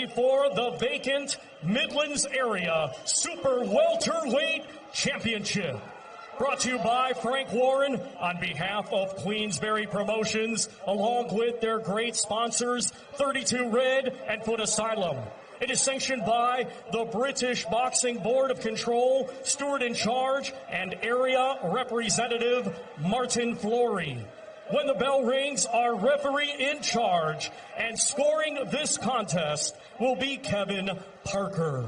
For the vacant Midlands Area Super Welterweight Championship. Brought to you by Frank Warren on behalf of Queensberry Promotions, along with their great sponsors, 32 Red and Foot Asylum. It is sanctioned by the British Boxing Board of Control, steward in charge, and area representative Martin Flory. When the bell rings, our referee in charge and scoring this contest will be Kevin Parker.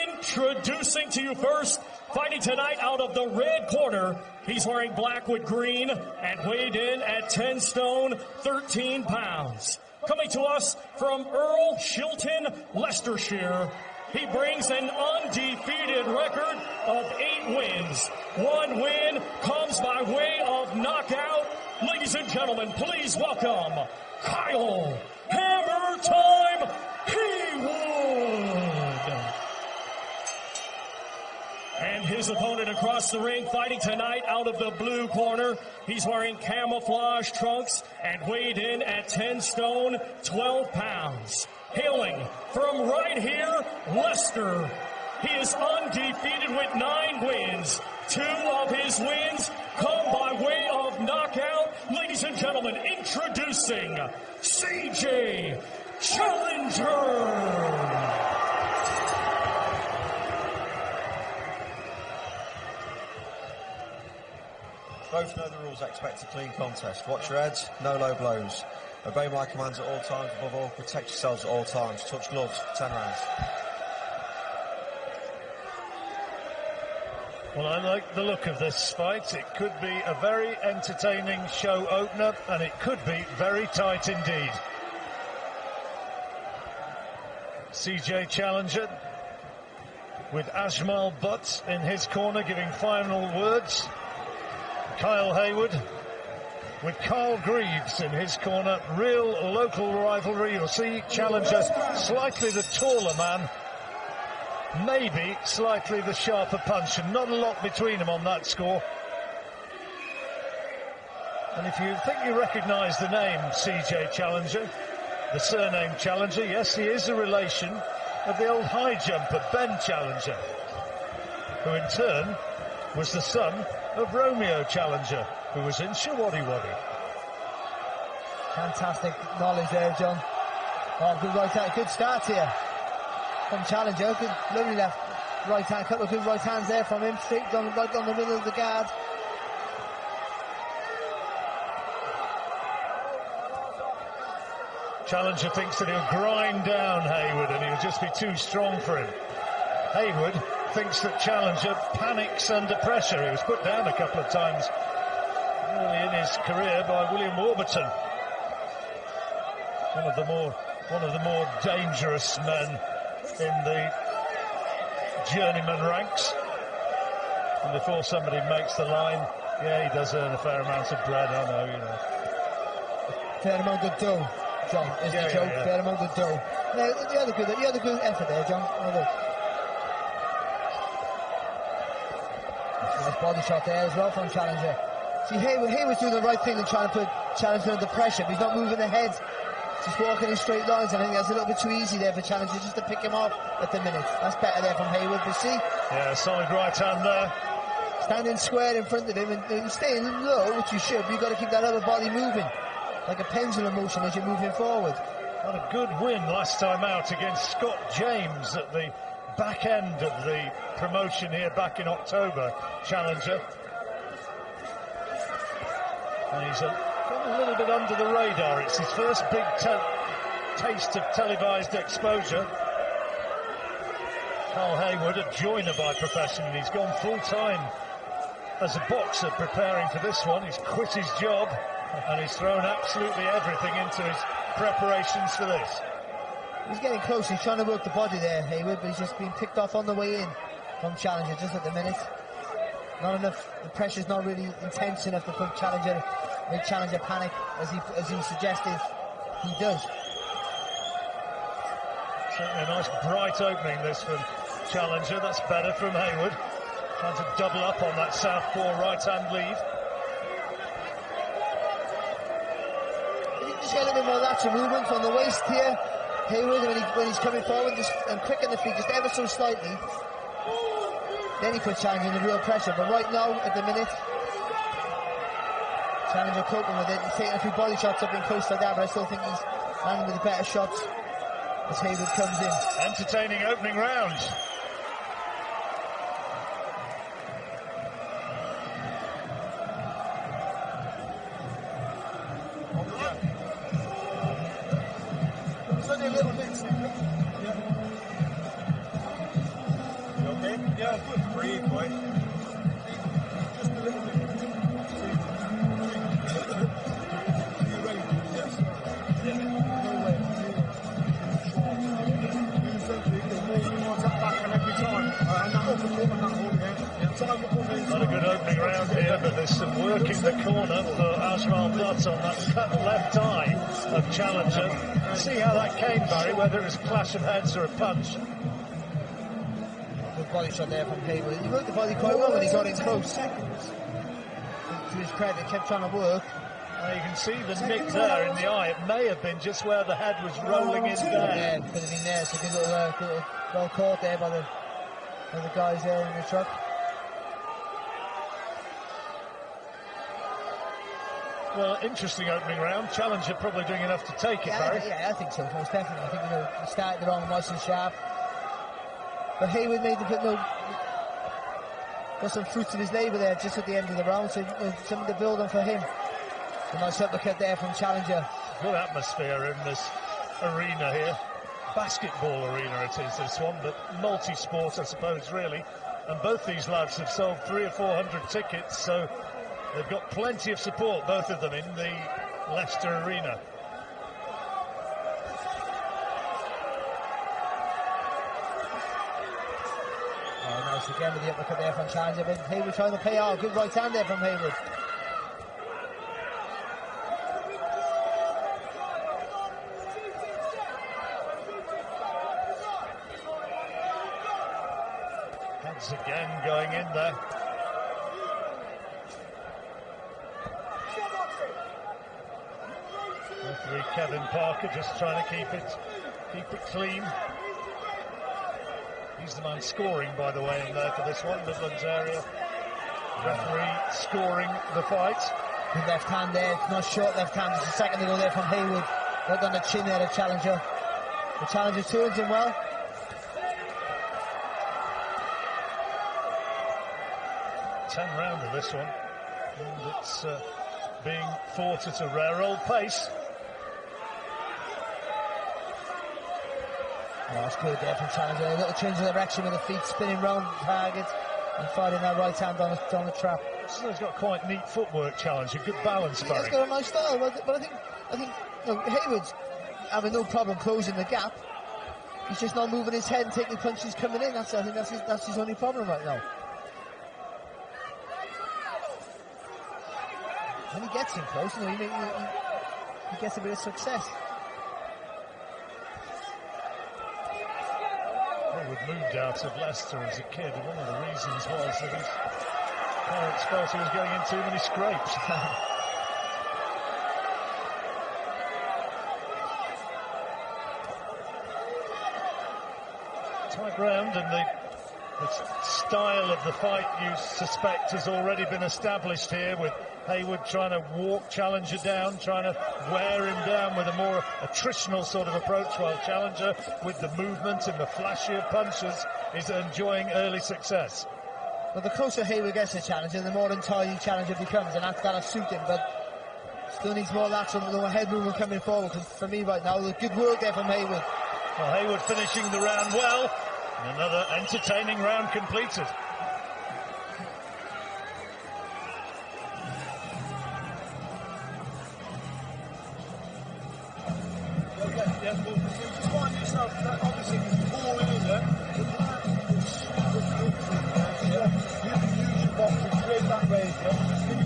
Introducing to you first, fighting tonight out of the red corner, he's wearing black with green and weighed in at 10 stone, 13 pounds. Coming to us from Earl Shilton, Leicestershire, he brings an undefeated record of 8 wins. 1 win comes by way of knockout. Ladies and gentlemen, please welcome Kyle Hammer Time Haywood. And his opponent across the ring, fighting tonight out of the blue corner. He's wearing camouflage trunks and weighed in at 10 stone, 12 pounds. Hailing from right here, Leicester. He is undefeated with 9 wins. 2 of his wins come by way of knockout. Ladies and gentlemen, introducing CJ Challenger. Both know the rules. I expect a clean contest. Watch your heads, no low blows. Obey my commands at all times. Above all, protect yourselves at all times. Touch gloves for 10 rounds. Well, I like the look of this fight. It could be a very entertaining show opener, and it could be very tight indeed. CJ Challenger with Ajmal Butt in his corner giving final words. Kyle Haywood with Carl Greaves in his corner. Real local rivalry. You'll see Challenger slightly the taller man, maybe slightly the sharper punch, and not a lot between them on that score. And if you think you recognise the name CJ Challenger, the surname Challenger, yes, he is a relation of the old high jumper Ben Challenger, who in turn was the son of Romeo Challenger, who was in Shawaddy Waddy. Fantastic knowledge there, John. Oh, good right hand, good start here from Challenger. Good, lovely left right hand, couple of good right hands there from him, straight down, right down the middle of the guard. Challenger thinks that he'll grind down Haywood and he'll just be too strong for him. Haywood thinks that Challenger panics under pressure. He was put down a couple of times early in his career by William Warburton, one of the more dangerous men in the journeyman ranks. And before somebody makes the line, yeah, he does earn a fair amount of bread, I know, you know. Fair amount of dough, John, is the joke. Fair amount of dough. Now, the other good effort there, John. Nice body shot there as well from Challenger. See, Haywood's doing the right thing in trying to put Challenger under pressure, but he's not moving the head. Just walking in straight lines. I think that's a little bit too easy there for Challenger just to pick him off at the minute. That's better there from Haywood, but see? Yeah, solid right hand there. Standing square in front of him and staying low, which you should, but you've got to keep that other body moving, like a pendulum motion as you're moving forward. Had a good win last time out against Scott James at the back end of the promotion here back in October, Challenger. And he's gone a little bit under the radar. It's his first big taste of televised exposure. Carl Haywood, a joiner by profession, and he's gone full-time as a boxer preparing for this one. He's quit his job and he's thrown absolutely everything into his preparations for this. He's getting close. He's trying to work the body there, Haywood, but he's just being picked off on the way in from Challenger just at the minute. Not enough. The pressure's not really intense enough to put Challenger, make Challenger panic as he suggested he does. Certainly a nice bright opening this from Challenger. That's better from Haywood. Trying to double up on that southpaw right hand lead. just get a little bit more lateral movement from the waist here. Haywood, when he's coming forward, just and quicken the feet just ever so slightly. Then he puts Challenger under real pressure. But right now, at the minute, Challenger coping with it. He's taking a few body shots up in close like that, but I still think he's landing with the better shots as Haywood comes in. Entertaining opening round. A little bit. You okay? Yeah, good. Breathe, boy. Just a little bit. You ready? Yes. No way. Not a good opening round here, but there's some work in the corner for Ajmal Butt on that cut left eye of Challenger. See how that came, Barry, whether it was a clash of heads or a punch. Good body shot there from Haywood. He worked the body quite well when he got in close. To his credit, kept trying to work. Well, you can see the nick there in the eye. It may have been just where the head was rolling in down. Yeah, could have been there. So good little well caught there by the guys there in the truck. Well, interesting opening round. Challenger probably doing enough to take it, Barry. I think so. Most definitely. I think he started the wrong, nice and sharp. But Haywood made got some fruits of his labour there just at the end of the round. So something to build on for him. A nice uppercut there from Challenger. Good atmosphere in this arena here. Basketball arena it is, this one, but multi-sport, I suppose, really. And both these lads have sold 300 or 400 tickets, so they've got plenty of support, both of them, in the Leicester arena. Oh, nice again with the uppercut there from Challenger, but Haywood trying to pay out. Good right hand there from Haywood. Heads again going in there. Referee Kevin Parker just trying to keep it clean. He's the man scoring, by the way, in there for this one, Midlands area. Referee scoring the fight. Good left hand there, nice short left hand, just a second ago there from Haywood. Right on the chin there, the Challenger. The Challenger turns him well. 10 round of this one, and it's being fought at a rare old pace. Oh, that's good there from Challenger. A little change of direction with the feet spinning round the target and fighting that right hand on the trap. So he's got quite neat footwork, Challenger. Good balance, Barry. He's got a nice style, but I think Haywood's having no problem closing the gap. He's just not moving his head and taking punches coming in. I think that's his only problem right now. And he gets him close, he gets a bit of success. Haywood moved out of Leicester as a kid, and one of the reasons was that his parents felt he was going in too many scrapes. Tight round, and the style of the fight you suspect has already been established here, with Haywood trying to walk Challenger down, trying to wear him down with a more attritional sort of approach, while Challenger, with the movement and the flashier punches, is enjoying early success. Well, the closer Haywood gets to Challenger, the more entirely Challenger becomes, and that'll suit him, but still needs more lateral, more head movement coming forward. For me right now, good work there from Haywood. Well, Haywood finishing the round well, and another entertaining round completed.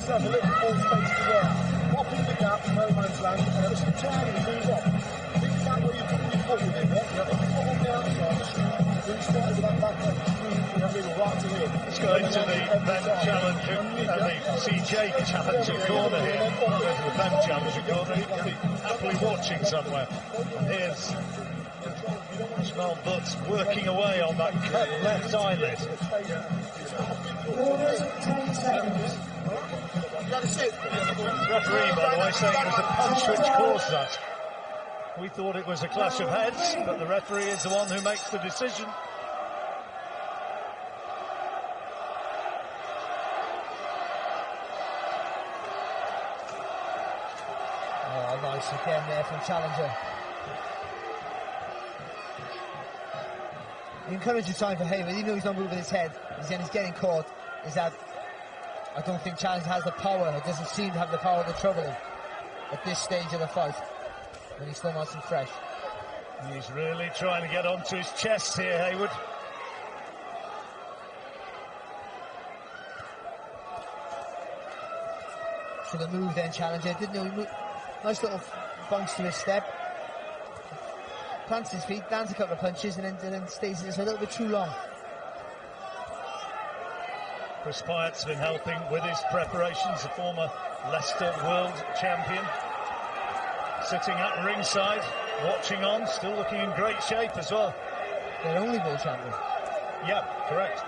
A little more space to work. Pop in the gap, no man's land, and just try and move up. Think about where you're putting your foot in there. Put on the outside, then start with that back leg, right to here. Let's go into the Ben Challenger, the CJ Challenger corner here. Not into the Ben Challenger corner. He'll be happily watching somewhere. And here's Ashmal Butts working away on that cut left eyelid. Referee, by the way, saying it was a punch which caused that. We thought it was a clash of heads, but the referee is the one who makes the decision. Oh, nice again there from Challenger. The encouraging sign for Haywood, even though he's not moving his head, he's getting caught, is that I don't think Challenger has the power. It doesn't seem to have the power to trouble him at this stage of the fight, when he's still nice and fresh. He's really trying to get onto his chest here, Haywood. Should have moved then, Challenger, didn't he? Nice little bounce to his step. Plants his feet, lands a couple of punches, and then stays in it a little bit too long. Chris Pyatt's been helping with his preparations, a former Leicester world champion. Sitting at ringside, watching on, still looking in great shape as well. Their only world champion. Yeah, correct.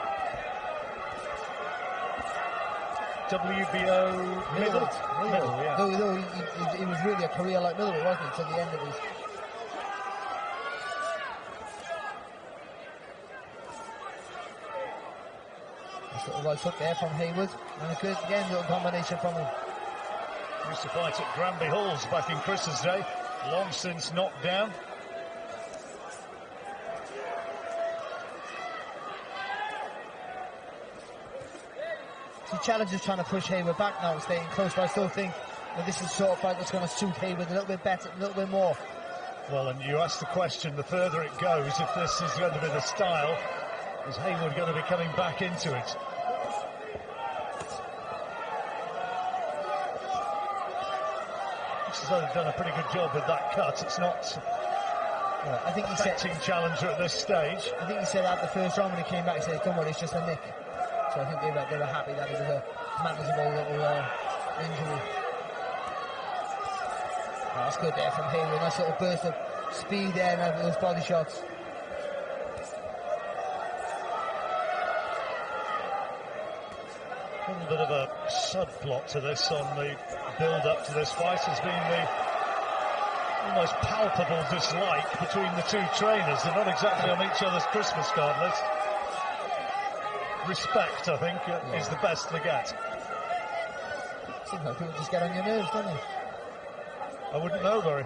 WBO middle, yeah. Though he was really a career like middleweight, wasn't he, till the end of his... Little right hook there from Haywood, and a good, again, little combination from him. Used to fight at Granby Halls back in Chris's day, long since knocked down. So Challenger's trying to push Haywood back now, staying close, but I still think that this is the sort of fight that's going to suit Haywood a little bit better, a little bit more. Well, and you ask the question, the further it goes, if this is going to be the style, is Haywood going to be coming back into it? They've done a pretty good job with that cut. It's not I think he affecting Challenger at this stage. I think he said that the first round when he came back, he said, "Come on, it's just a nick." So I think they were happy that it was a manageable little injury. Oh, that's good there from Haywood. Nice little burst of speed there and those body shots. A little bit of a subplot to this on the build-up to this fight has been the almost palpable dislike between the two trainers. They're not exactly on each other's Christmas card list. Respect, I think, is the best to get. Seems like people just get on your nerves, don't they? I wouldn't know, Barry.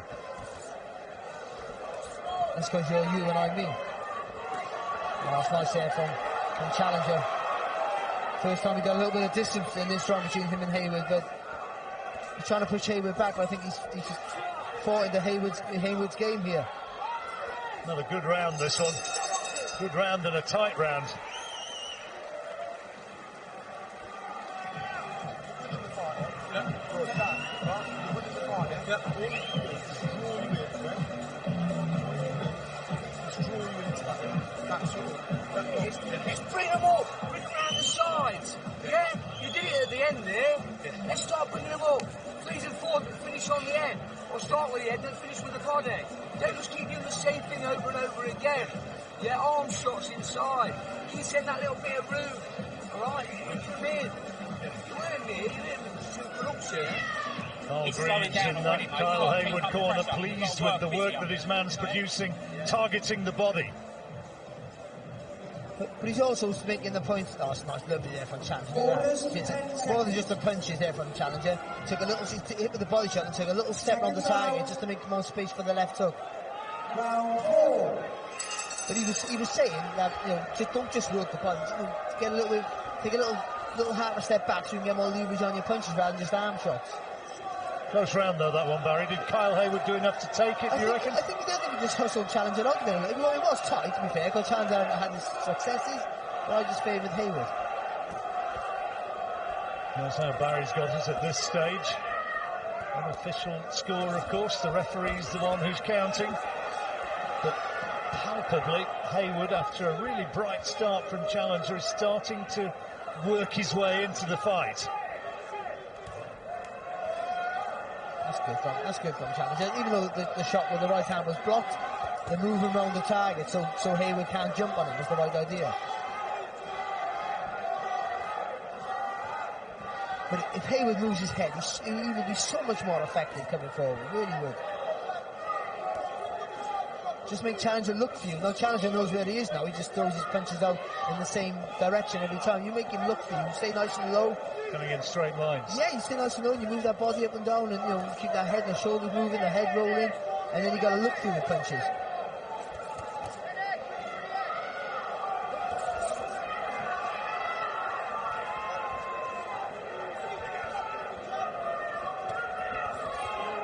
That's because you're you and I'm me. Oh, that's nice there from Challenger. First time we got a little bit of distance in this round between him and Haywood, but he's trying to push Haywood back, but I think he's just fought into Haywood's game here. Another good round, this one. Good round and a tight round. Just bring them up, bring them around the sides. Yeah, you did it at the end there. Let's start bringing them up. Please and forward, finish on the end. Or start with the head, then finish with the body. Don't just keep doing the same thing over and over again. Yeah, arm shots inside. Can you send that little bit of room? Alright, come in. You weren't near, you didn't super ups here. Carl Green's in that Kyle Haywood corner, pleased with the work that his man's producing, targeting the body. But he's also making the point. Oh, it's nice, lovely there from Challenger. It's more than just the punches there from Challenger. Took a little hit with the body shot and took a little step on the target just to make more space for the left hook. But he was saying that, you know, don't just work the punch. You know, get a little bit, take a little half a step back so you can get more leverage on your punches rather than just arm shots. Close round though, that one, Barry. Did Kyle Haywood do enough to take it, do you reckon? I think he just hustled Challenger out there. It was tight, to be fair, because Challenger had his successes, but I just favoured Haywood. That's how Barry's got us at this stage. Unofficial score, of course. The referee's the one who's counting. But palpably, Haywood, after a really bright start from Challenger, is starting to work his way into the fight. That's good from Challenger. Even though the shot with the right hand was blocked, they're moving around the target so Haywood can't jump on him is the right idea. But if Haywood moves his head, he would be so much more effective coming forward, really would. Just make Challenger look for you. Now Challenger knows where he is now, he just throws his punches out in the same direction every time. You make him look for you, you stay nice and low. Coming in straight lines. Yeah, you stay nice and low and you move that body up and down and you keep that head and the shoulders moving, the head rolling, and then you got to look through the punches.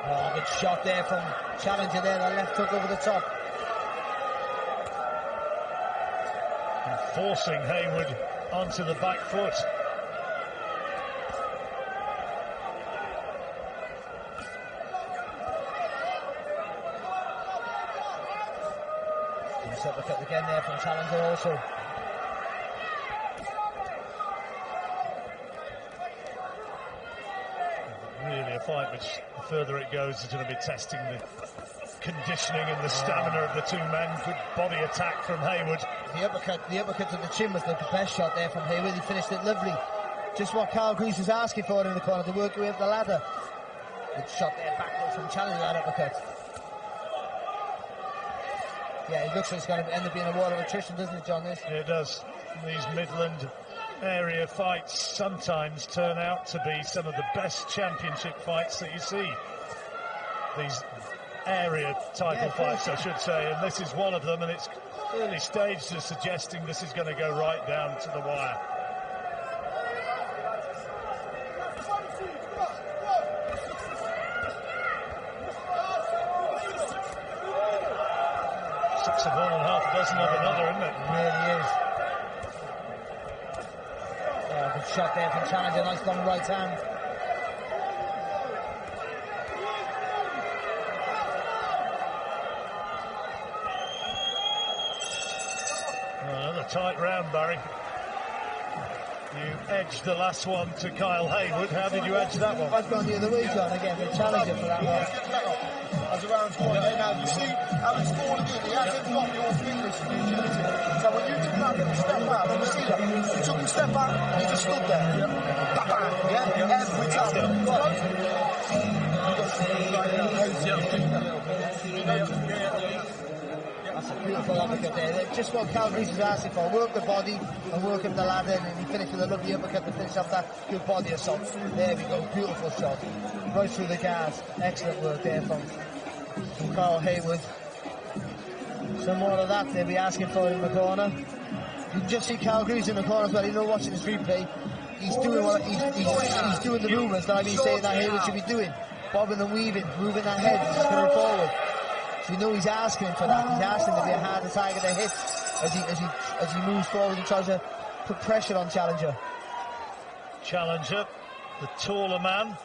Oh, good shot there from Challenger there, that left hook over the top. And forcing Haywood onto the back foot. Uppercut again there from Challenger also. Really a fight which, the further it goes, is going to be testing the conditioning and the stamina of the two men. Good body attack from Haywood. The uppercut to the chin was the best shot there from Haywood. He finished it lovely. Just what Carl Grease was asking for in the corner, to work your way up the ladder. Good shot there backwards from Challenger, that uppercut. Yeah, it looks like it's going to end up being a war of attrition, doesn't it, John? This? It does. These Midland area fights sometimes turn out to be some of the best championship fights that you see. These area title fights, I should say, and this is one of them, and it's early stage to suggesting this is going to go right down to the wire. Six of one and half a dozen of another, isn't it? It really is. Oh, good shot there from Challenger, nice long right hand. Another tight round, Barry. You edged the last one to Kyle Haywood. How did you edge that one? I've gone the other way, John, again, with Challenger for that one. As a round point, now you see how it's falling in, he hasn't got your fingers to do anything. So when you took that little step back, you see that, you took a step back, he just stood there. Bang, yeah, every time. That's a beautiful uppercut there. Just what Carl Grease was asking for. Work the body and work him the ladder, and he finished with a lovely uppercut to finish off that good body assault. There we go, beautiful shot. Right through the guards. Excellent work there from Carl Haywood. Some more of that they'll be asking for in the corner. You can just see Carl Grease in the corner as well. You know, watching this replay, he's doing what he's doing the movements that I've been saying that Haywood should be doing. Bobbing and weaving, moving that head, just going forward. So you know he's asking for that. He's asking to be a harder target to hit as he moves forward and tries to put pressure on Challenger. Challenger, the taller man,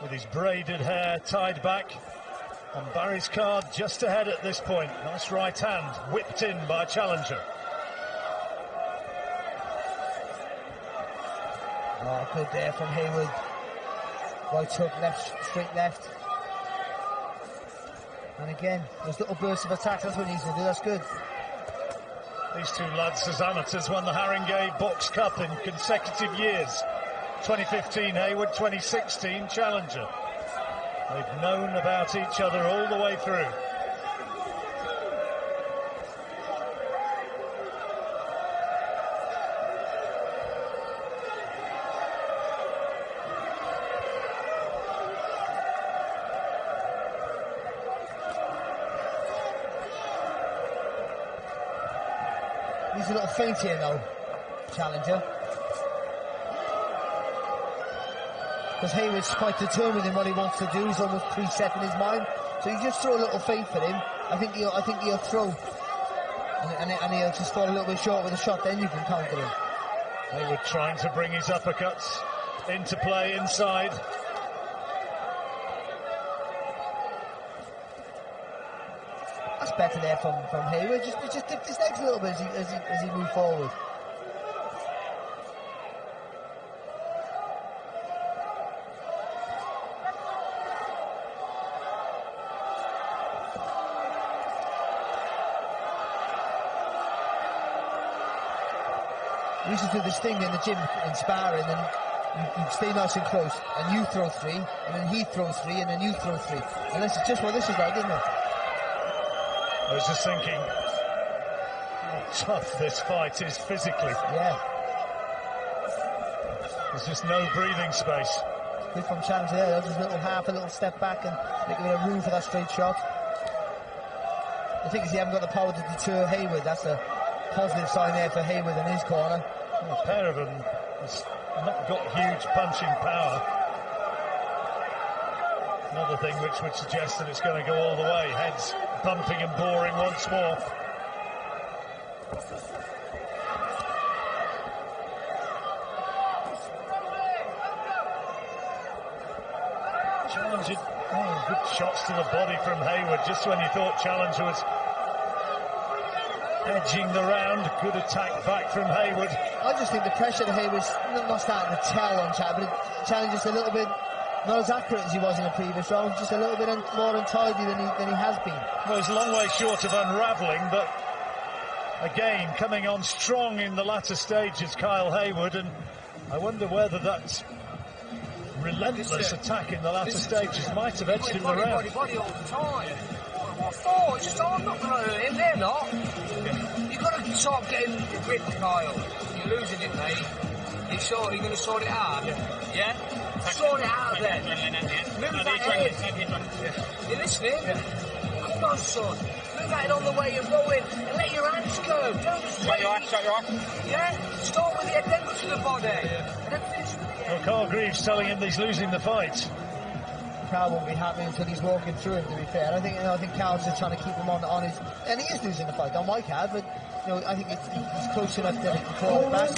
with his braided hair tied back, and Barry's card just ahead at this point. Nice right hand whipped in by Challenger. Oh, good there from Haywood. Right hook, left, straight left. And again, those little bursts of attack, that's what he needs to do, that's good. These two lads as amateurs won the Haringey Box Cup in consecutive years. 2015 Haywood, 2016 Challenger. They've known about each other all the way through. He's a little faint here now, Challenger. Because Haywood's quite determined in what he wants to do. He's almost preset in his mind. So you just throw a little feint for him. I think he'll throw. And he'll just fall a little bit short with a shot, then you can counter him. Haywood trying to bring his uppercuts into play inside. That's better there from Haywood. Just dipped his legs a little bit as he moved forward. We used to do this thing in the gym in sparring, and you stay nice and close, and you throw 3, and then he throws 3, and then you throw 3. And this is just what this is like, isn't it? I was just thinking how tough this fight is physically. Yeah. There's just no breathing space. Good from Challenger there, just a little step back and make a bit of room for that straight shot. The thing is, he hasn't got the power to deter Haywood. That's a positive sign there for Haywood in his corner. Well, a pair of them has not got huge punching power. Another thing which would suggest that it's going to go all the way. Heads bumping and boring once more. Challenger, good shots to the body from Haywood, just when you thought Challenger was edging the round. Good attack back from Haywood. I just think the pressure that Haywood's not starting to tell on Challenger, but Challenger's a little bit not as accurate as he was in the previous round, just a little bit more untidy than he has been. Well, he's a long way short of unravelling, but again, coming on strong in the latter stages, Kyle Haywood, and I wonder whether that relentless attack in the latter stages might have edged him around. Body all the time. Oh, it's just, I'm not going to hurt him, they're not. You've got to start getting rid, Kyle. You're losing it, mate. You're going to sort it out? Yeah? Sort it out then. Move that head. You listening? Come on, son. Move that head on the way you're going and let your hands go. Don't just Shut your off. Yeah? Start with the head, then go to the body. And then finish with the head. Well, Carl Greaves telling him he's losing the fight. Carl won't be happy until he's walking through him, to be fair. I think Carl's just trying to keep him on his, and he is losing the fight, on my card, but I think he's close enough that he can call it back.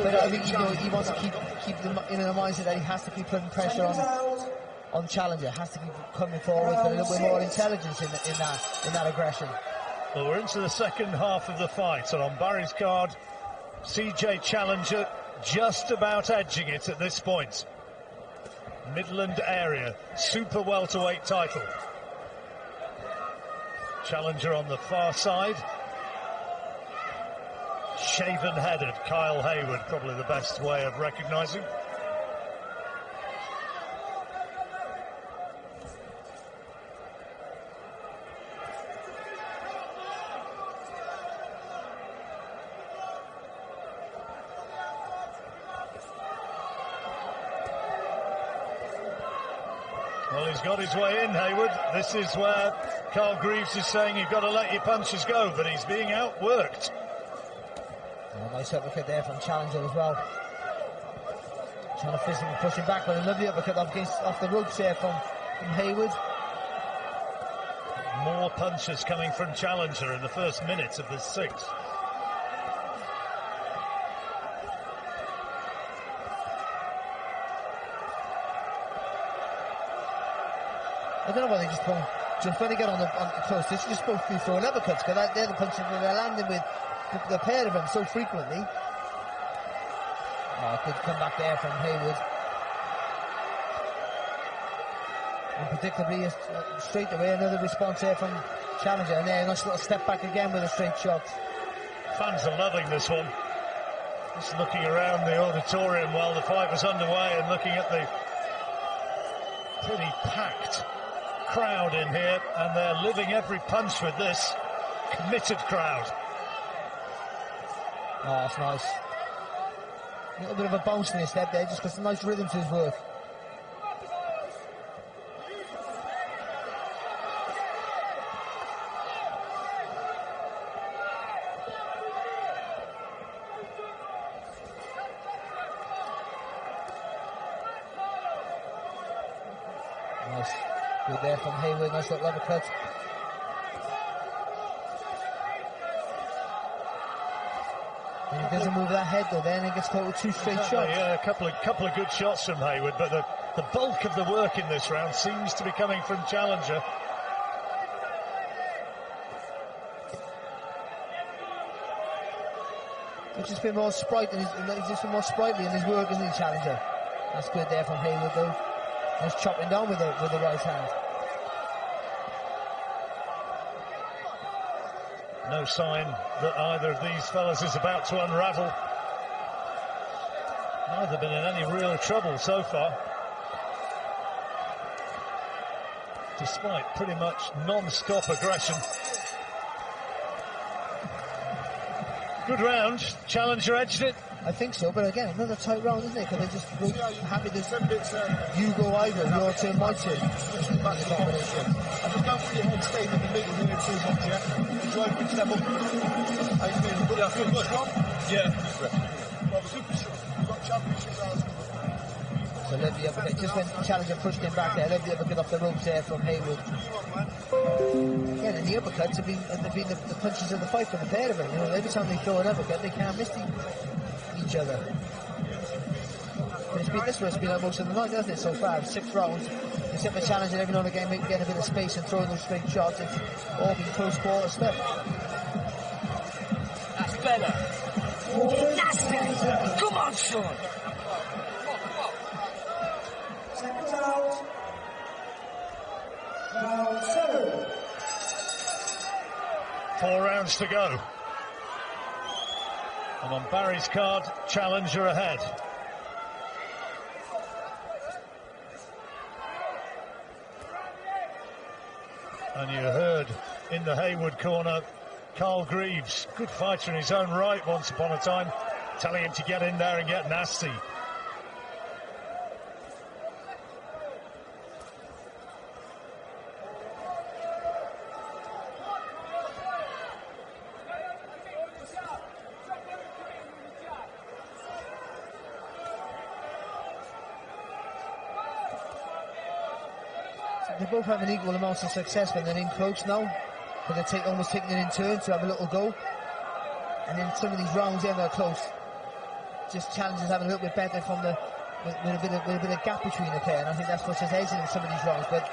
But I think he wants to keep them in the mindset that he has to keep putting pressure on Challenger, has to keep coming forward with a little bit more intelligence in that aggression. Well, we're into the second half of the fight, and on Barry's card, CJ Challenger just about edging it at this point. Midland area, super welterweight title. Challenger on the far side. Shaven-headed Kyle Haywood, probably the best way of recognising. Well, he's got his way in, Haywood. This is where Carl Greaves is saying you've got to let your punches go, but he's being outworked. Oh, nice uppercut there from Challenger as well. Trying to physically push him back, but a lovely uppercut off the ropes there from Haywood. More punches coming from Challenger in the first minute of the sixth. I don't know whether they just when they get on the close, they're just supposed to be throwing uppercuts, because they're the punches that they're landing with the pair of them so frequently. Oh, good comeback there from Haywood. And predictably, straight away, another response there from Challenger, and there, a nice little step back again with a straight shot. Fans are loving this one. Just looking around the auditorium while the fight was underway and looking at the pretty packed crowd in here, and they're living every punch with this committed crowd. Oh, that's nice. A little bit of a bounce in his step there, just got some nice rhythm to his work. Nice. Good there from Haywood, nice little uppercut. And he doesn't move that head though, then he gets caught with two straight shots. Yeah, a couple of good shots from Haywood, but the bulk of the work in this round seems to be coming from Challenger. He's just been more sprightly. He's just been more sprightly in his work, isn't he, Challenger? That's good there from Haywood, though. He's chopping down with the right hand. No sign that either of these fellas is about to unravel. Neither been in any real trouble so far, despite pretty much non-stop aggression. Good round. Challenger edged it. I think so, but again, another tight round, isn't it? Because they're just happy to you go either, your turn, my turn. That's the combination. I just don't put your head staying in the middle here too much, yeah? Try and pitch them up. I feel good. I feel good. Yeah. Well, super strong. We've got championship rounds. So love the uppercut. Just when Challenger pushed him back there, love the uppercut off the ropes there from Haywood. Yeah, and the uppercuts have been the punches of the fight for the pair of them. You know, every time they throw an uppercut, they can't miss each other. But it's been this way, it's been like most of the night, hasn't it, so far? 6 rounds. Except for Challenger every now and again getting a bit of space and throwing those straight shots. It's all been close quarter stuff. That's better. Nasty. Come on, son. Second round. Round 7. 4 rounds to go. And on Barry's card, Challenger ahead. And you heard in the Haywood corner, Carl Greaves, good fighter in his own right once upon a time, telling him to get in there and get nasty. They both have an equal amount of success when they're in close now, but they're almost taking it in turn to have a little go. And then some of these rounds here are close. Just Challengers having a little bit better from with a bit of gap between the pair, and I think that's what's hesitant in some of these rounds. But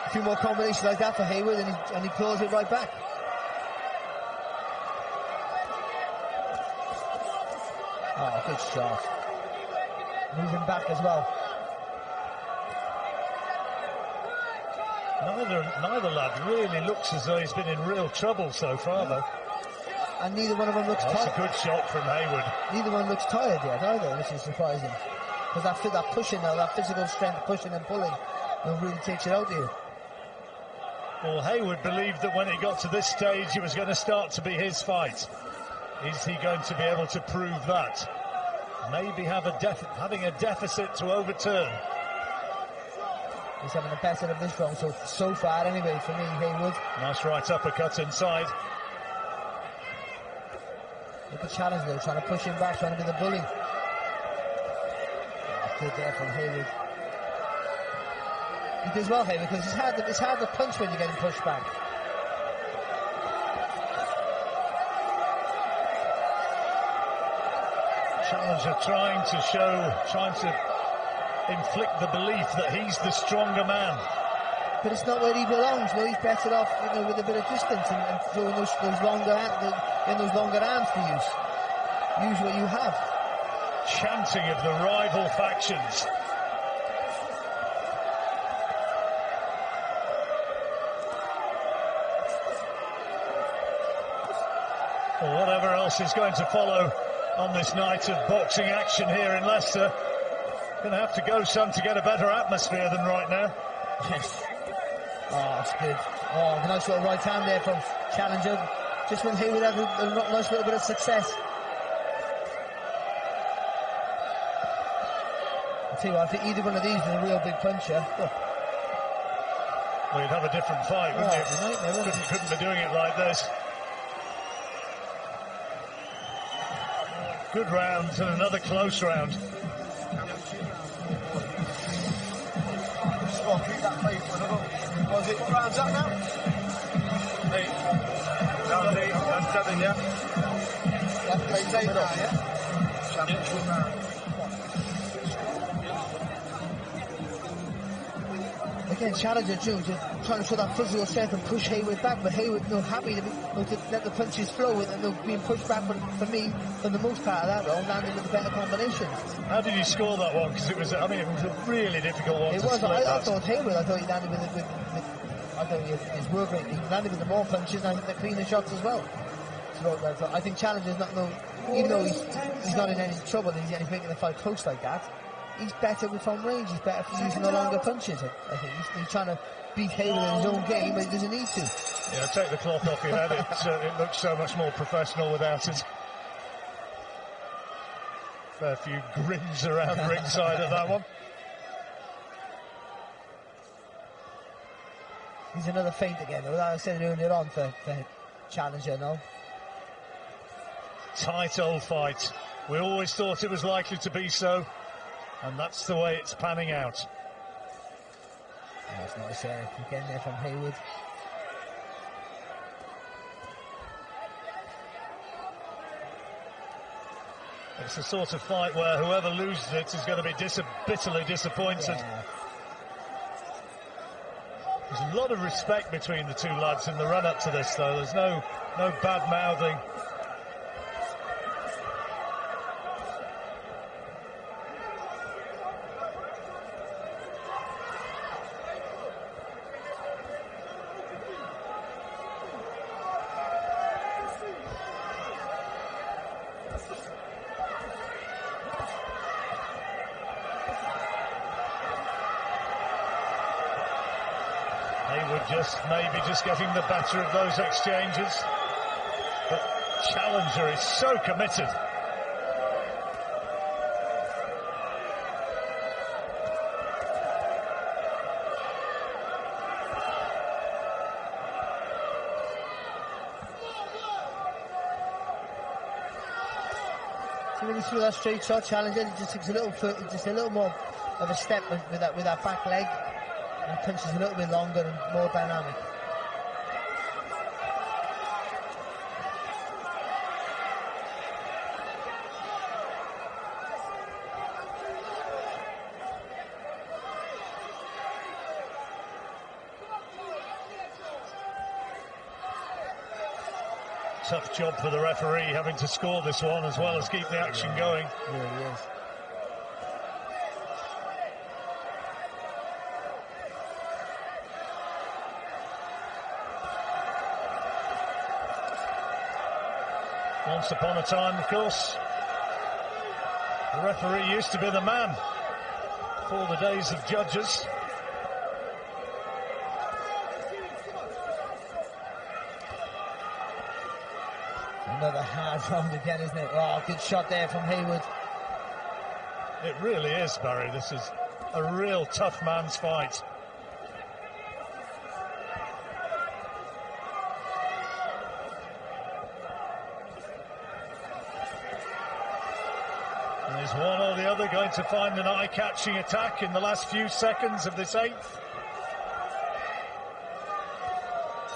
a few more combinations like that for Haywood, and he claws it right back. Oh, good shot. Moving back as well. Neither lad really looks as though he's been in real trouble so far, though. And neither one of them looks tired. That's a good shot from Haywood. Neither one looks tired yet, either, which is surprising. Because that pushing now, that physical strength, pushing and pulling, really takes it out of you. Well, Haywood believed that when it got to this stage, it was going to start to be his fight. Is he going to be able to prove that? Maybe having a deficit to overturn. He's having the best of this round so far, anyway, for me, Haywood. Nice right uppercut inside. Look at Challenger though, trying to push him back, trying to be the bully. Good there from Haywood. He does well, Haywood, because it's hard to punch when you're getting pushed back. Challenger trying to inflict the belief that he's the stronger man. But it's not where he belongs. No, he's better off, with a bit of distance and throwing those longer arms to use. Use what you have. Chanting of the rival factions. Well, whatever else is going to follow on this night of boxing action here in Leicester, going to have to go some to get a better atmosphere than right now. Yes. Oh, that's good. Oh, nice little right hand there from Challenger. Just when Haywood had a nice little bit of success. I'll tell you what, I think either one of these is a real big puncher. Oh. Well, you'd have a different fight, wouldn't you? Couldn't be doing it like this. Good round and another close round. Keep that pace for another. Was it what round's that now? 8. Round 8 and 7, yeah. That's 8 now, yeah? Championship round. again, Challenger too, just trying to show that physical strength and push Haywood back, but Haywood happy to let the punches flow and being pushed back. But for me, for the most part of that round, landing with the better combinations. How did you score that one? Because it was a really difficult one. It was. I thought Haywood. I thought he landed with I thought his work rate. He landed with the more punches, and I think the cleaner shots as well. So I think Challenger's not even though he's not in any trouble and he's making the fight close like that. He's better from range. He's better for using the longer punches. I think he's trying to beat Haywood in his own game, but he doesn't need to. Yeah, take the cloth off your head. It looks so much more professional without it. Fair few grins around ringside at that one. He's another feint again, though. That I said earlier on for Challenger, no? Tight old fight. We always thought it was likely to be so. And that's the way it's panning out. That's nice again there from Haywood. It's the sort of fight where whoever loses it is going to be bitterly disappointed. Yeah. There's a lot of respect between the two lads in the run-up to this, though. There's no bad-mouthing. Haywood maybe just getting the better of those exchanges. But Challenger is so committed. So when you see that straight shot, Challenger, it just takes a little more of a step with that back leg. And punches a little bit longer and more dynamic. Tough job for the referee having to score this one as well as keep the action going. It really is. Once upon a time, of course, the referee used to be the man before the days of judges. Another hard round again, isn't it? Oh, good shot there from Haywood. It really is, Barry. This is a real tough man's fight. Is one or the other going to find an eye-catching attack in the last few seconds of this eighth?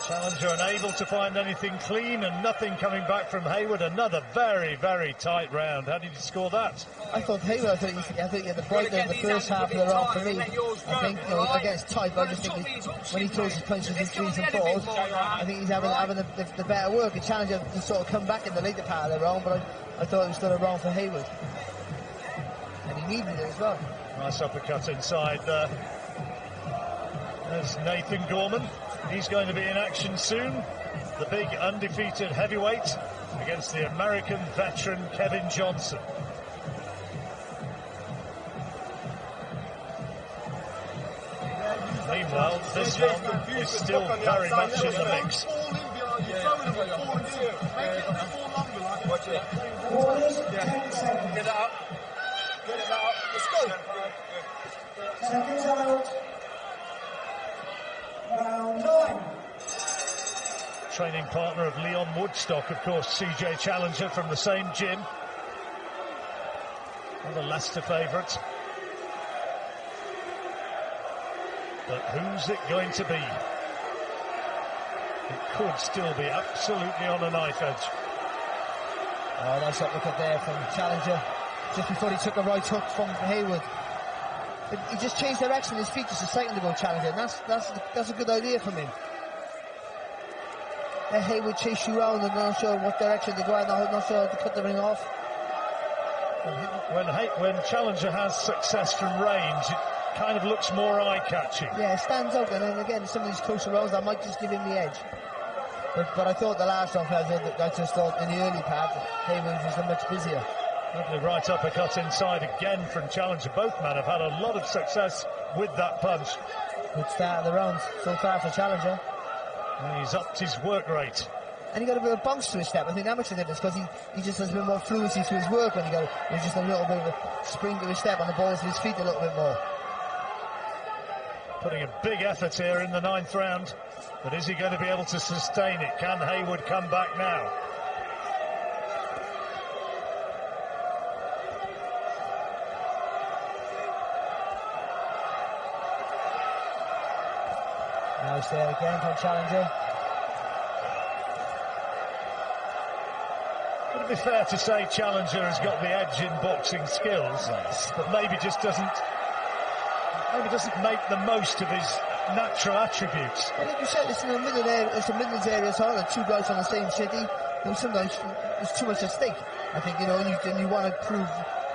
Challenger unable to find anything clean and nothing coming back from Haywood. Another very, very tight round. How did you score that? I thought Haywood, I think he had the break there in the first half of the round for me. I think, against type, I just think when he throws his punches in threes and fours, I think he's having the better work. The Challenger just sort of come back in the later part of the round, but I thought it was still a round for Haywood. And he needed it as well. Nice uppercut inside there. There's Nathan Gorman. He's going to be in action soon. The big undefeated heavyweight against the American veteran Kevin Johnson. Meanwhile, this one is still very much in the mix. Get it up. Get it up. Let's go. Seconds out. Round 9. Training partner of Leon Woodstock, of course, CJ Challenger from the same gym. Another Leicester favourite. But who's it going to be? It could still be absolutely on a knife edge. Oh, nice uppercut there from Challenger just before he took a right hook from Haywood. He just changed direction, his feet just a second ago, Challenger, and that's a good idea from him. Let Haywood chase you around and not sure what direction to go in, not sure how to cut the ring off. When Challenger has success from range, it kind of looks more eye-catching. Yeah, it stands out, and then again, some of these closer rounds, that might just give him the edge. But I thought the last round, I just thought in the early part, Haywood was much busier. Lovely right uppercut inside again from Challenger. Both men have had a lot of success with that punch. Good start of the round so far for Challenger. And he's upped his work rate. And he got a bit of bounce to his step. I think that makes a difference because he just has a bit more fluency to his work when there's just a little bit of a spring to his step on the balls of his feet a little bit more. Putting a big effort here in the 9th round. But is he going to be able to sustain it? Can Haywood come back now? Nice there again from Challenger. Would it be fair to say Challenger has got the edge in boxing skills, but maybe just doesn't make the most of his natural attributes? Well, like you said, it's in the middle area, it's a Midlands area as well, two guys from the same city. Sometimes there's too much at stake. I think, and you want to prove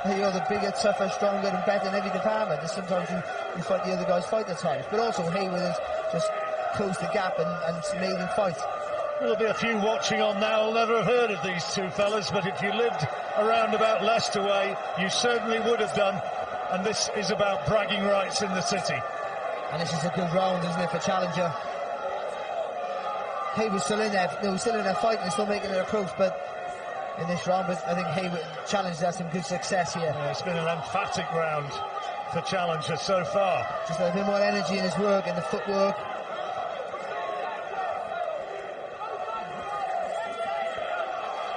that you're the bigger, tougher, stronger and better in every department. And sometimes you fight the other guys fight at times. But also Haywood has just closed the gap and made him fight. There'll be a few watching on now who'll never have heard of these two fellas, but if you lived around about Leicester way, you certainly would have done. And this is about bragging rights in the city. And this is a good round, isn't it, for Challenger? Haywood's still in there, still in there fighting, still making it a close, but in this round, but I think Haywood Challenger has some good success here. Yeah, it's been an emphatic round for Challenger so far. Just a bit more energy in his work, in the footwork.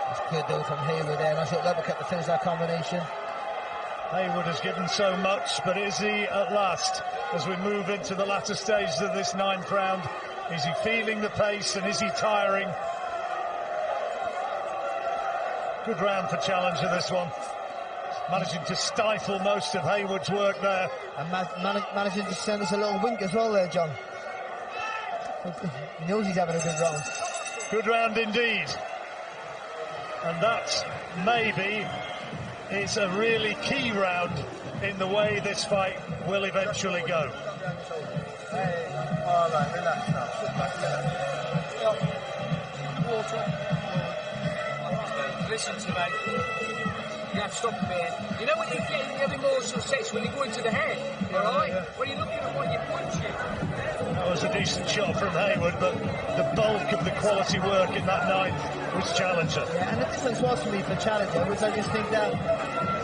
It's good though from Haywood there, and I thought uppercut to finish that combination. Haywood has given so much, but is he at last, as we move into the latter stages of this 9th round, is he feeling the pace and is he tiring? Good round for Challenger, this one. Managing to stifle most of Haywood's work there. And managing to send us a little wink as well there, John. He knows he's having a good round. Good round indeed. And that, maybe, is a really key round in the way this fight will eventually go. All right, relax now. Sit back, water. Listen to me. You have to stop a bit. You know when you're getting every more sort of sex when you go into the head, alright? Yeah. When you're looking at what you're punching. That was a decent shot from Haywood, but the bulk of the quality work in that 9th was Challenger. Yeah, and the difference was for me for Challenger was I just think that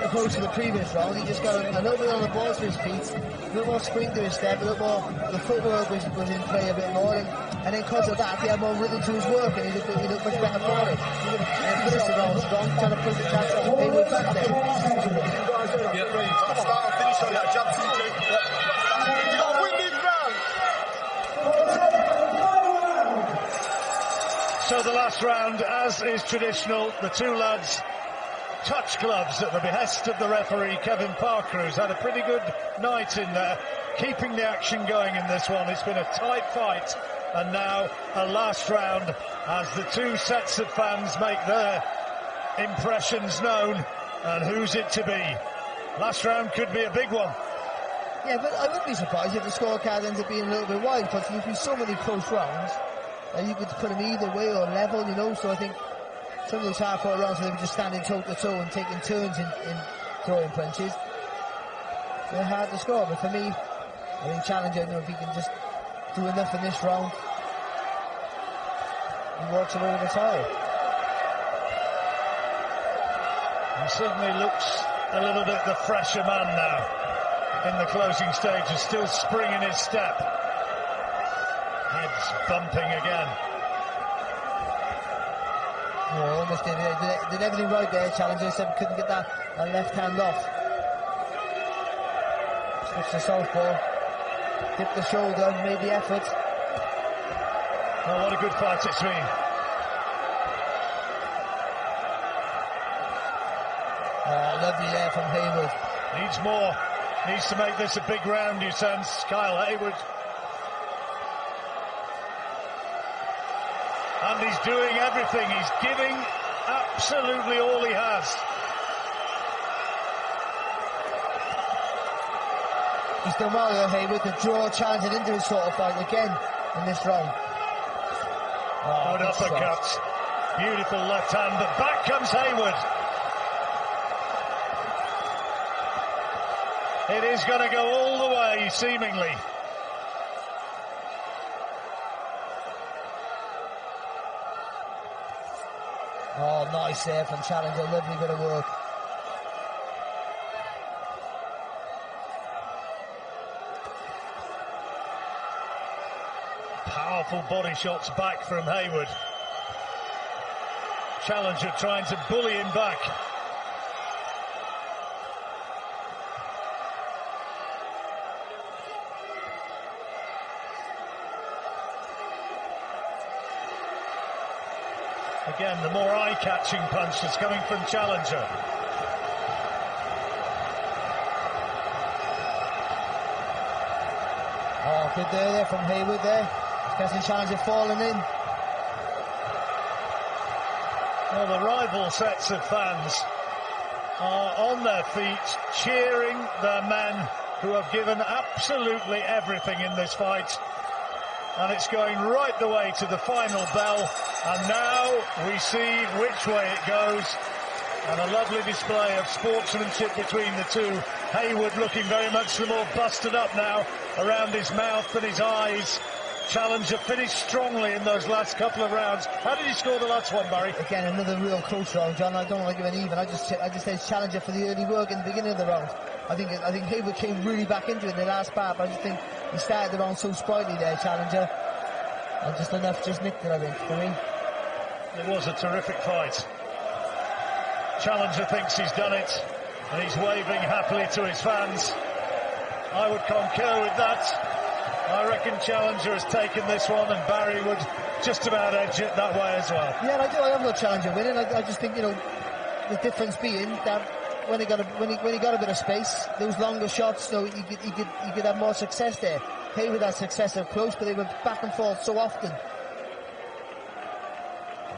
opposed to the previous round, he just got a little bit on the balls to his feet, a little more spring to his step, a little more, the footwork was in play a bit more, and then because of that, he had more rhythm to his work, and he looked much better for it. And finished the round strong, trying to push the chance of Haywood back there. Start and finish on that jump, CJ. You got to win this round. So the last round, as is traditional, the two lads touch gloves at the behest of the referee, Kevin Parker, who's had a pretty good night in there, keeping the action going in this one. It's been a tight fight, and now a last round as the two sets of fans make their impressions known. And who's it to be? Last round could be a big one. Yeah, but I wouldn't be surprised if the scorecard ends up being a little bit wide, because there's been so many close rounds that you could put them either way or level, so I think some of those half-court rounds where they were just standing toe-to-toe and taking turns in throwing punches, they're hard to score. But for me, I think Challenger, if he can just do enough in this round, he walks away with the title. He certainly looks a little bit the fresher man now in the closing stages, still spring in his step. Head's bumping again. Yeah, almost did everything right there, Challenger, except couldn't get that left hand off. Switched to southpaw, dipped the shoulder, made the effort. Oh, what a good fight it's been. Lovely there from Haywood. Needs more Needs to make this a big round, you sense, Kyle Haywood. And he's doing everything. He's giving absolutely all he has. He's done well there, Haywood, to draw Challenger into his sort of fight again in this round. Oh, good uppercut. Beautiful left hand, but back comes Haywood. It is going to go all the way, seemingly. Oh, nice there from Challenger. Lovely bit of work. Powerful body shots back from Haywood. Challenger trying to bully him back. Again, the more eye-catching punch that's coming from Challenger. Oh, good there from Haywood there. Catching Challenger falling in. Well, the rival sets of fans are on their feet, cheering their men who have given absolutely everything in this fight. And it's going right the way to the final bell. And now we see which way it goes. And a lovely display of sportsmanship between the two. Haywood looking very much the more busted up now around his mouth and his eyes. Challenger finished strongly in those last couple of rounds. How did he score the last one, Barry? Again, another real close round, John. I don't want to give an even. I just said Challenger for the early work in the beginning of the round. I think Haywood came really back into it in the last part, but I just think he started the round so sprightly there, Challenger. And just enough just nicked it, I think, for me. It was a terrific fight. Challenger thinks he's done it, and he's waving happily to his fans. I would concur with that. I reckon Challenger has taken this one, and Barry would just about edge it that way as well. Yeah, I do. I have no Challenger winning. I just think, you know, the difference being that when he got a bit of space, those longer shots, you know, he could have more success there. Haywood had success up close, but they were back and forth so often.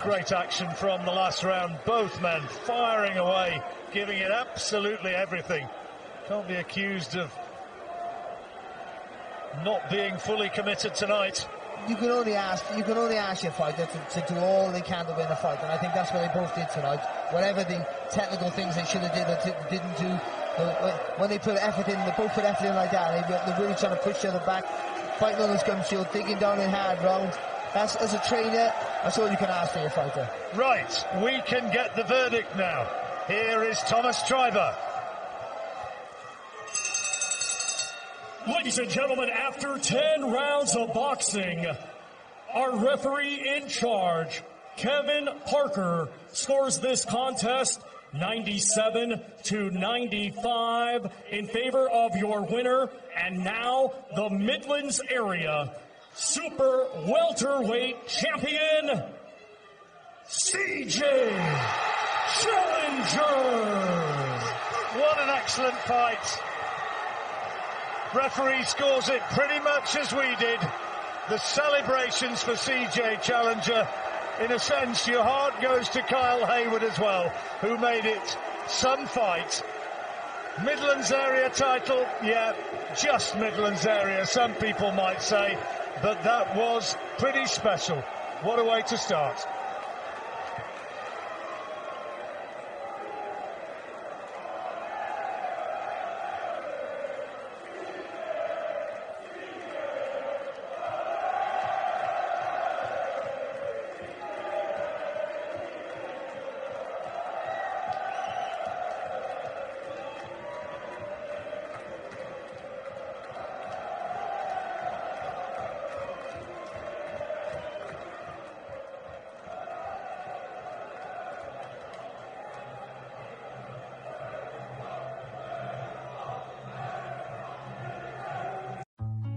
Great action from the last round. Both men firing away, giving it absolutely everything. Can't be accused of not being fully committed tonight. You can only ask your fighter to do all they can to win a fight, and I think that's what they both did tonight. Whatever the technical things they should have did or didn't do, when they put effort in, they both put effort in like that. They're really trying to push each other back, fighting on the scrum shield, digging down in hard rounds. That's, as a trainer, that's all you can ask for your fighter. Right, we can get the verdict now. Here is Thomas Treiber. Ladies and gentlemen, after 10 rounds of boxing, our referee in charge, Kevin Parker, scores this contest 97-95 in favor of your winner, and now the Midlands area super welterweight champion, CJ Challenger. What an excellent fight. Referee scores it pretty much as we did. The celebrations for CJ Challenger. In a sense, your heart goes to Kyle Haywood as well, who made it some fight. Midlands area title, yeah, just Midlands area, some people might say, but that was pretty special. What a way to start.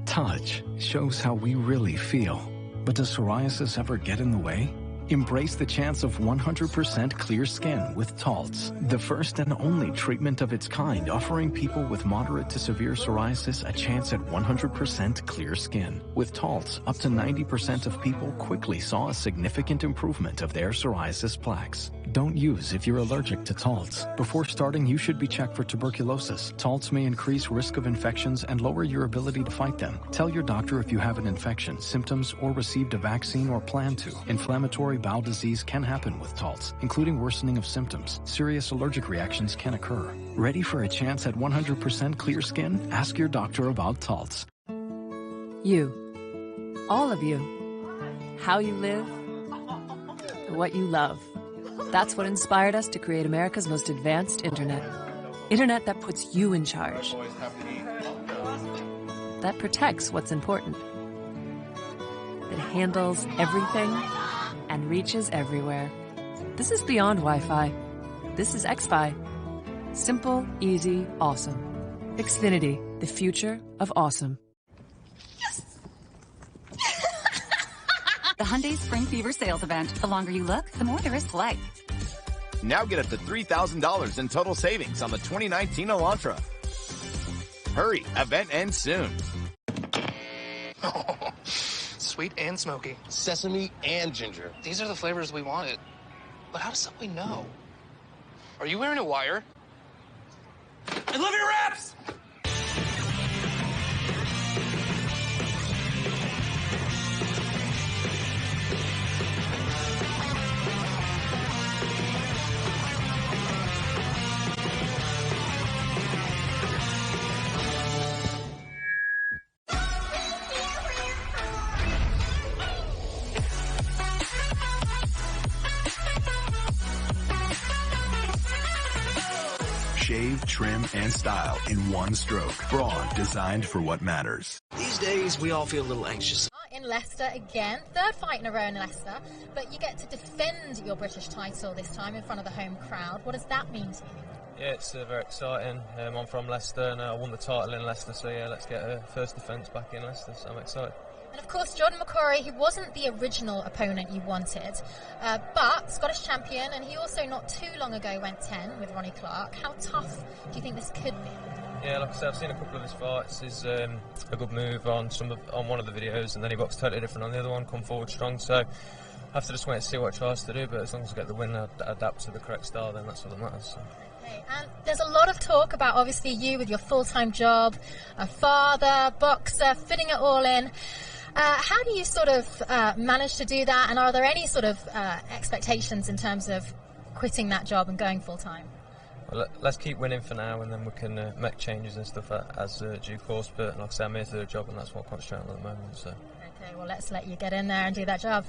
Touch shows how we really feel. But does psoriasis ever get in the way? Embrace the chance of 100% clear skin with Taltz, the first and only treatment of its kind offering people with moderate to severe psoriasis a chance at 100% clear skin. With Taltz, up to 90% of people quickly saw a significant improvement of their psoriasis plaques. Don't use if you're allergic to Taltz. Before starting, you should be checked for tuberculosis. Taltz may increase risk of infections and lower your ability to fight them. Tell your doctor if you have an infection, symptoms, or received a vaccine or plan to. Inflammatory bowel disease can happen with Taltz, including worsening of symptoms. Serious allergic reactions can occur. Ready for a chance at 100% clear skin? Ask your doctor about Taltz. You. All of you. How you live. What you love. That's what inspired us to create America's most advanced internet. Internet that puts you in charge. That protects what's important. That handles everything and reaches everywhere. This is beyond Wi-Fi. This is X-Fi. Simple, easy, awesome. Xfinity, the future of awesome. The Hyundai Spring Fever sales event. The longer you look, the more there is to like. Now get up to $3,000 in total savings on the 2019 Elantra. Hurry, event ends soon. Sweet and smoky. Sesame and ginger. These are the flavors we wanted. But how does Subway know? Are you wearing a wire? I love your wraps! Shave, trim, and style in one stroke. Braun, designed for what matters. These days, we all feel a little anxious. In Leicester again, third fight in a row in Leicester, but you get to defend your British title this time in front of the home crowd. What does that mean to you? Yeah, it's very exciting. I'm from Leicester and I won the title in Leicester, so yeah, let's get a first defence back in Leicester, so I'm excited. And of course, Jordan McCrory, he wasn't the original opponent you wanted, but Scottish champion, and he also not too long ago went 10 with Ronnie Clark. How tough do you think this could be? Yeah, like I said, I've seen a couple of his fights. He's a good move on one of the videos, and then he boxed totally different on the other one, come forward strong. So I have to just wait and see what he tries to do, but as long as I get the win, adapt to the correct style, then that's all that matters. So. Okay, and there's a lot of talk about obviously you with your full-time job, a father, boxer, fitting it all in. How do you sort of manage to do that, and are there any sort of expectations in terms of quitting that job and going full-time? Well, let's keep winning for now, and then we can make changes and stuff as due course, but like I say, I'm here to do a job, and that's what I'm concentrating on at the moment. So. Okay, well, let's let you get in there and do that job.